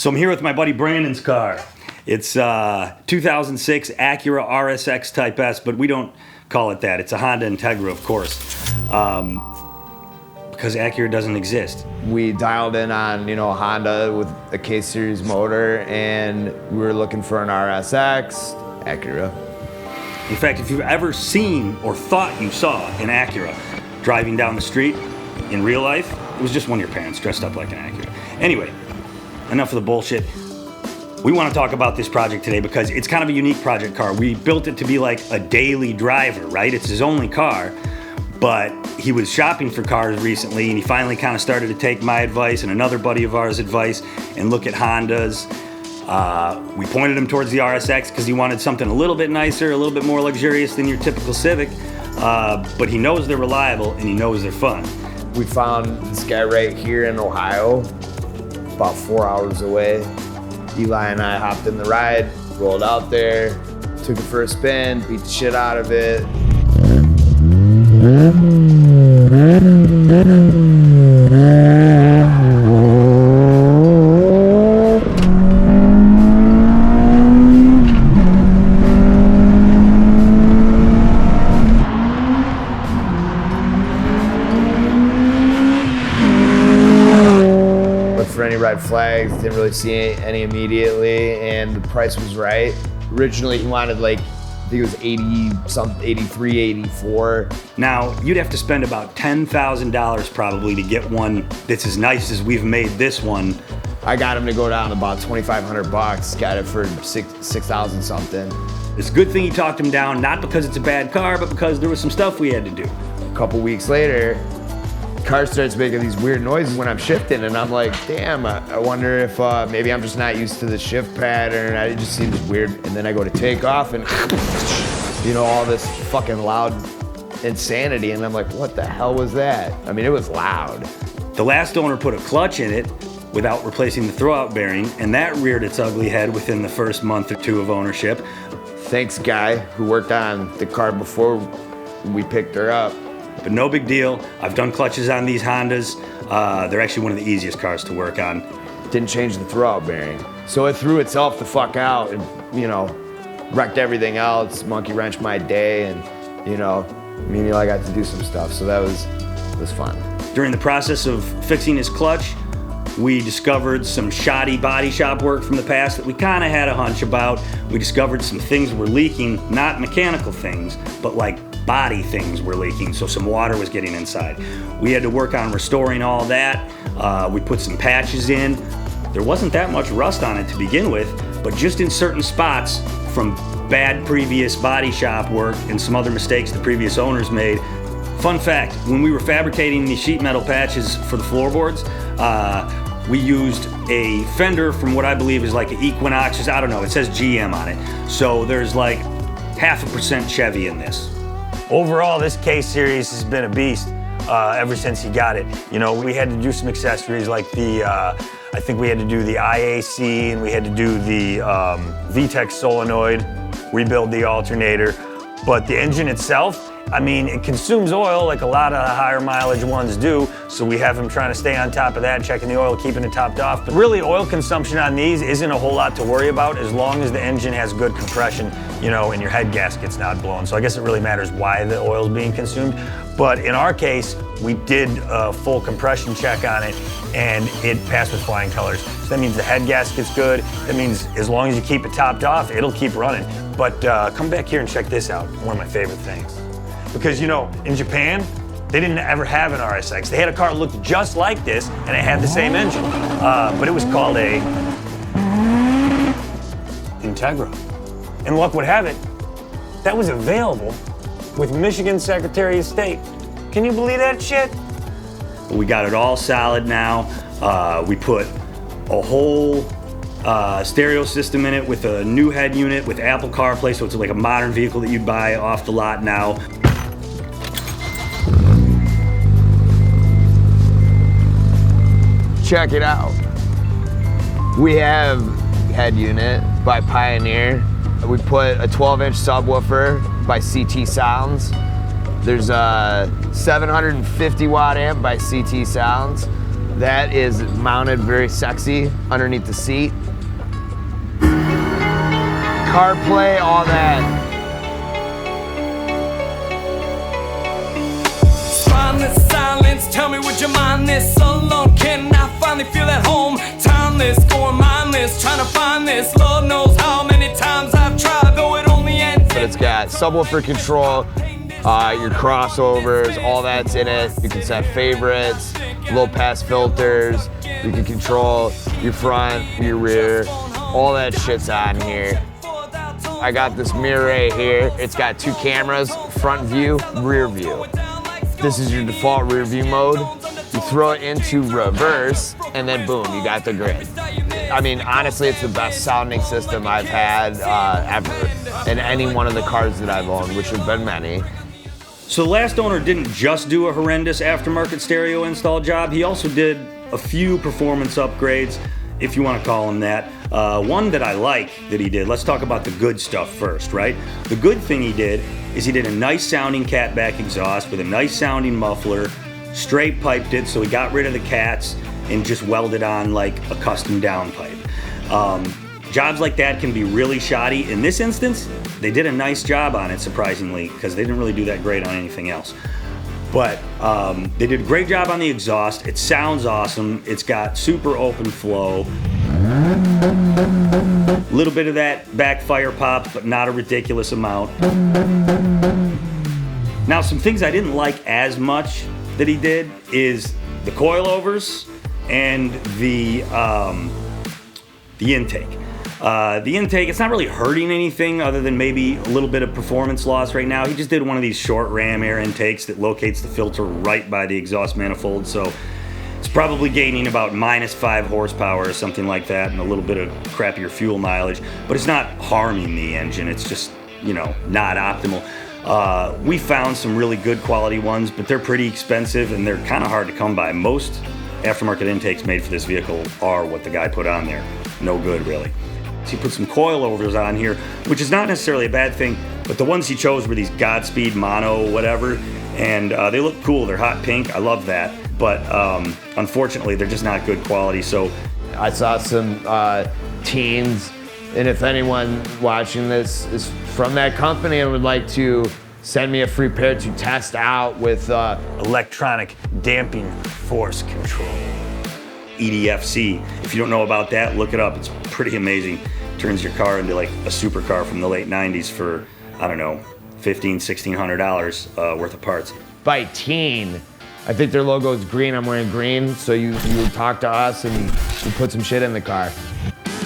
So I'm here with my buddy Brandon's car. It's 2006 Acura RSX Type S, but we don't call it that. It's a Honda Integra, of course, because Acura doesn't exist. We dialed in on, Honda with a K-Series motor, and we were looking for an RSX Acura. In fact, if you've ever seen or thought you saw an Acura driving down the street in real life, it was just one of your parents dressed up like an Acura. Anyway, enough of the bullshit. We want to talk about this project today because it's kind of a unique project car. We built it to be like a daily driver, right? It's his only car, but he was shopping for cars recently and he finally kind of started to take my advice and another buddy of ours' advice and look at Hondas. We pointed him towards the RSX because he wanted something a little bit nicer, a little bit more luxurious than your typical Civic, but he knows they're reliable and he knows they're fun. We found this guy right here in Ohio, about 4 hours away. Eli and I hopped in the ride, rolled out there, took it for a spin, beat the shit out of it. For any red flags, didn't really see any immediately, and the price was right. Originally he wanted I think it was 80 something, 83, 84. Now, you'd have to spend about $10,000 probably to get one that's as nice as we've made this one. I got him to go down to about 2,500 bucks, got it for 6,000 something. It's a good thing he talked him down, not because it's a bad car, but because there was some stuff we had to do. A couple weeks later, car starts making these weird noises when I'm shifting, and I'm like, damn, I wonder if maybe I'm just not used to the shift pattern. It just seems weird. And then I go to take off and all this fucking loud insanity, and I'm like, what the hell was that? I mean, it was loud. The last owner put a clutch in it without replacing the throwout bearing, and that reared its ugly head within the first month or two of ownership. Thanks, guy who worked on the car before we picked her up. But no big deal. I've done clutches on these Hondas. They're actually one of the easiest cars to work on. Didn't change the throwout bearing. So it threw itself the fuck out and, wrecked everything else, monkey wrenched my day, and, me and Eli got to do some stuff, so that was fun. During the process of fixing his clutch, we discovered some shoddy body shop work from the past that we kind of had a hunch about. We discovered some things were leaking, not mechanical things, but like body things were leaking, so some water was getting inside. We had to work on restoring all that. We put some patches in. There wasn't that much rust on it to begin with, but just in certain spots from bad previous body shop work and some other mistakes the previous owners made. Fun fact, when we were fabricating these sheet metal patches for the floorboards, we used a fender from what I believe is like an Equinox, I don't know, it says GM on it. So there's like 0.5% Chevy in this. Overall, this K-Series has been a beast ever since he got it. We had to do some accessories like I think we had to do the IAC and we had to do the VTEC solenoid, rebuild the alternator. But the engine itself, it consumes oil like a lot of the higher mileage ones do, so we have him trying to stay on top of that, checking the oil, keeping it topped off. But really, oil consumption on these isn't a whole lot to worry about as long as the engine has good compression, and your head gasket's not blown. So I guess it really matters why the oil's being consumed. But in our case, we did a full compression check on it, and it passed with flying colors. So that means the head gasket's good. That means as long as you keep it topped off, it'll keep running. But come back here and check this out, one of my favorite things. Because, in Japan, they didn't ever have an RSX. They had a car that looked just like this, and it had the same engine. But it was called a Integra. And luck would have it, that was available with Michigan Secretary of State. Can you believe that shit? We got it all solid now. We put a whole stereo system in it with a new head unit with Apple CarPlay, so it's like a modern vehicle that you'd buy off the lot now. Check it out. We have head unit by Pioneer. We put a 12-inch subwoofer by CT Sounds. There's a 750 watt amp by CT Sounds. That is mounted very sexy underneath the seat. CarPlay, all that. Spineless silence, tell me would you mind this? Alone, can I finally feel at home? Timeless, going mindless, trying to find this. Lord knows how many times I've tried, though it only ends. But it's got subwoofer control, your crossovers, all that's in it. You can set favorites, low pass filters. You can control your front, your rear, all that shit's on here. I got this mirror right here. It's got 2 cameras, front view, rear view. This is your default rear view mode. You throw it into reverse, and then boom, you got the grid. I mean, honestly, it's the best sounding system I've had ever in any one of the cars that I've owned, which have been many. So the last owner didn't just do a horrendous aftermarket stereo install job, he also did a few performance upgrades, if you want to call them that. One that I like that he did, let's talk about the good stuff first, right? The good thing he did is he did a nice sounding catback exhaust with a nice sounding muffler, straight piped it, so he got rid of the cats and just welded on like a custom downpipe. Jobs like that can be really shoddy. In this instance, they did a nice job on it, surprisingly, because they didn't really do that great on anything else. But they did a great job on the exhaust. It sounds awesome. It's got super open flow. A little bit of that backfire pop, but not a ridiculous amount. Now, some things I didn't like as much that he did is the coilovers and the intake. The intake, it's not really hurting anything other than maybe a little bit of performance loss right now. He just did one of these short ram air intakes that locates the filter right by the exhaust manifold, so it's probably gaining about -5 horsepower or something like that and a little bit of crappier fuel mileage, but it's not harming the engine. It's just, you know, not optimal. We found some really good quality ones, but they're pretty expensive and they're kind of hard to come by. Most aftermarket intakes made for this vehicle are what the guy put on there. No good, really. He put some coilovers on here, which is not necessarily a bad thing, but the ones he chose were these Godspeed Mono whatever, and they look cool. They're hot pink. I love that, but unfortunately, they're just not good quality. So I saw some teens, and if anyone watching this is from that company and would like to send me a free pair to test out with electronic damping force control. EDFC. If you don't know about that, look it up. It's pretty amazing. Turns your car into like a supercar from the late 90s for, I don't know, $1,500, $1,600 worth of parts. By teen, I think their logo is green. I'm wearing green, so you talk to us and you put some shit in the car.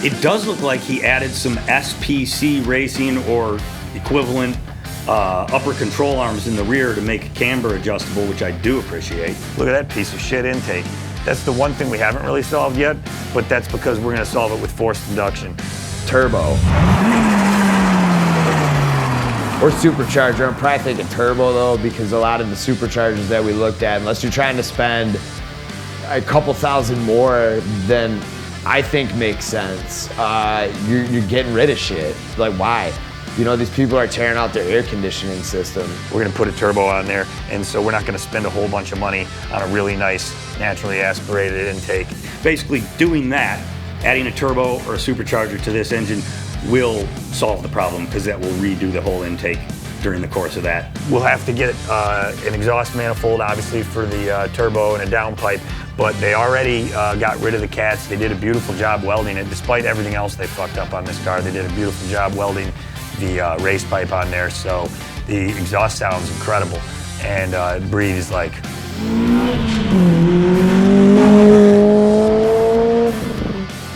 It does look like he added some SPC racing or equivalent upper control arms in the rear to make camber adjustable, which I do appreciate. Look at that piece of shit intake. That's the one thing we haven't really solved yet, but that's because we're gonna solve it with forced induction. Turbo. Or supercharger. I'm probably thinking turbo though, because a lot of the superchargers that we looked at, unless you're trying to spend a couple thousand more than I think makes sense, you're getting rid of shit. Like, why? You know, these people are tearing out their air conditioning system. We're gonna put a turbo on there, and so we're not gonna spend a whole bunch of money on a really nice, naturally aspirated intake. Basically, doing that, adding a turbo or a supercharger to this engine will solve the problem, because that will redo the whole intake during the course of that. We'll have to get an exhaust manifold, obviously, for the turbo and a downpipe, but they already got rid of the cats. They did a beautiful job welding it. Despite everything else they fucked up on this car, they did a beautiful job welding the race pipe on there, so the exhaust sounds incredible, and it breathes like a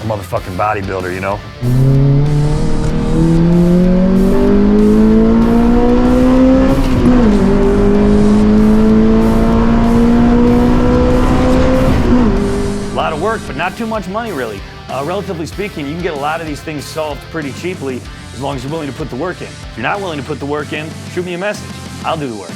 motherfucking bodybuilder, you know? A lot of work, but not too much money, really. Relatively speaking, you can get a lot of these things solved pretty cheaply as long as you're willing to put the work in. If you're not willing to put the work in, shoot me a message. I'll do the work.